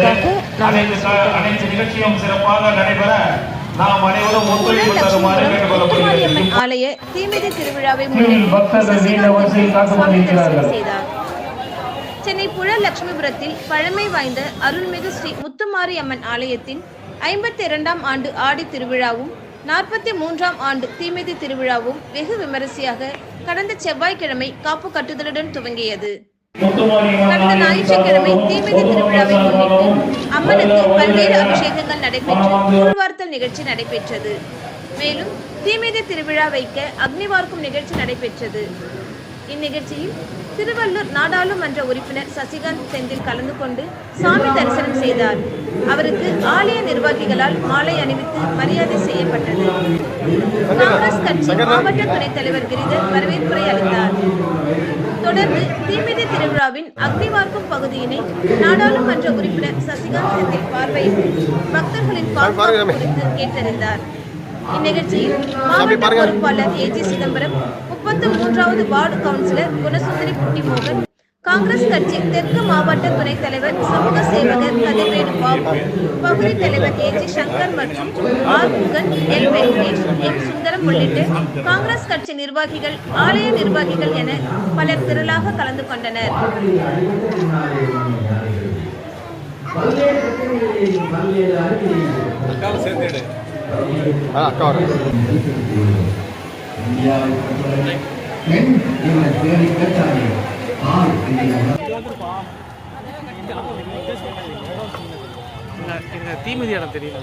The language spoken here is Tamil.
செய்வதற்கு அனைத்து நிகழ்ச்சியும் சிறப்பாக நடைபெற நாம் அனைவரும் ஒத்துழைப்பு தருமாறு கேட்டுக்கொள்ளப்படுகிறது. ஆலய தீமிதி திருவிழாவை முன்னிட்டு செய்தார். சென்னை புழல் லட்சுமிபுரத்தில் பழமை வாய்ந்த அருள்மிகு ஸ்ரீ முத்துமாரி அம்மன் ஆலயத்தின் 52ஆம் ஆண்டு ஆடி திருவிழாவும் 43ஆம் ஆண்டு தீமிதி திருவிழாவும் வெகு விமரிசையாக கடந்த செவ்வாய்க்கிழமை காப்பு கட்டுதலுடன் துவங்கியது. கடந்த ஞாயிற்றுக்கிழமை தீமிதி திருவிழாவை முன்னிட்டு அம்மனுக்கு பல்வேறு அபிஷேகங்கள் நடைபெற்று கூழ்வார்த்தல் நிகழ்ச்சி நடைபெற்றது. மேலும் தீமிதி திருவிழா வைக்க அக்னிவார்க்கும் நிகழ்ச்சி நடைபெற்றது. இந்நிகழ்ச்சியில் திருவள்ளூர் நாடாளுமன்ற உறுப்பினர் சசிகாந்த் செந்தில் கலந்து கொண்டு சாமி தரிசனம் செய்தார். அவருக்கு ஆலய நிர்வாகிகளால் மாலை அணிவித்து மரியாதை செய்யப்பட்டது. காங்கிரஸ் கட்சி மாவட்ட துணைத் தலைவர் கிரிதர் வரவேற்புரை அளித்தார். தொடர்ந்து தீமிதி திருவிழாவின் அக்னிவார்க்கும் பகுதியினை நாடாளுமன்ற உறுப்பினர் சசிகாந்த் செந்தில் பார்வையிட்டு பக்தர்களின் பாதுகாப்பு குறித்து கேட்டறிந்தார். இந்நிகழ்ச்சியில் மாவட்ட பொறுப்பாளர் ஏஜி சிதம்பரம், 33வது வார்டு கவுன்சிலர் குணசுந்தரி குட்டிமோகன், காங்கிரஸ் கட்சி தெற்கு மாவட்ட துணைத் தலைவர் சமூக சேவகர் கதிர்வேடு பாபு, பகுதி தலைவர் ஏஜி சங்கர் மற்றும் ஆர் முகன், எல் வெங்கடேஷ், எம் சுந்தரம் உள்ளிட்ட காங்கிரஸ் கட்சி நிர்வாகிகள், ஆலய நிர்வாகிகள் என பலர் திரளாக கலந்து கொண்டனர். தீமிதி இடம் தெரியல.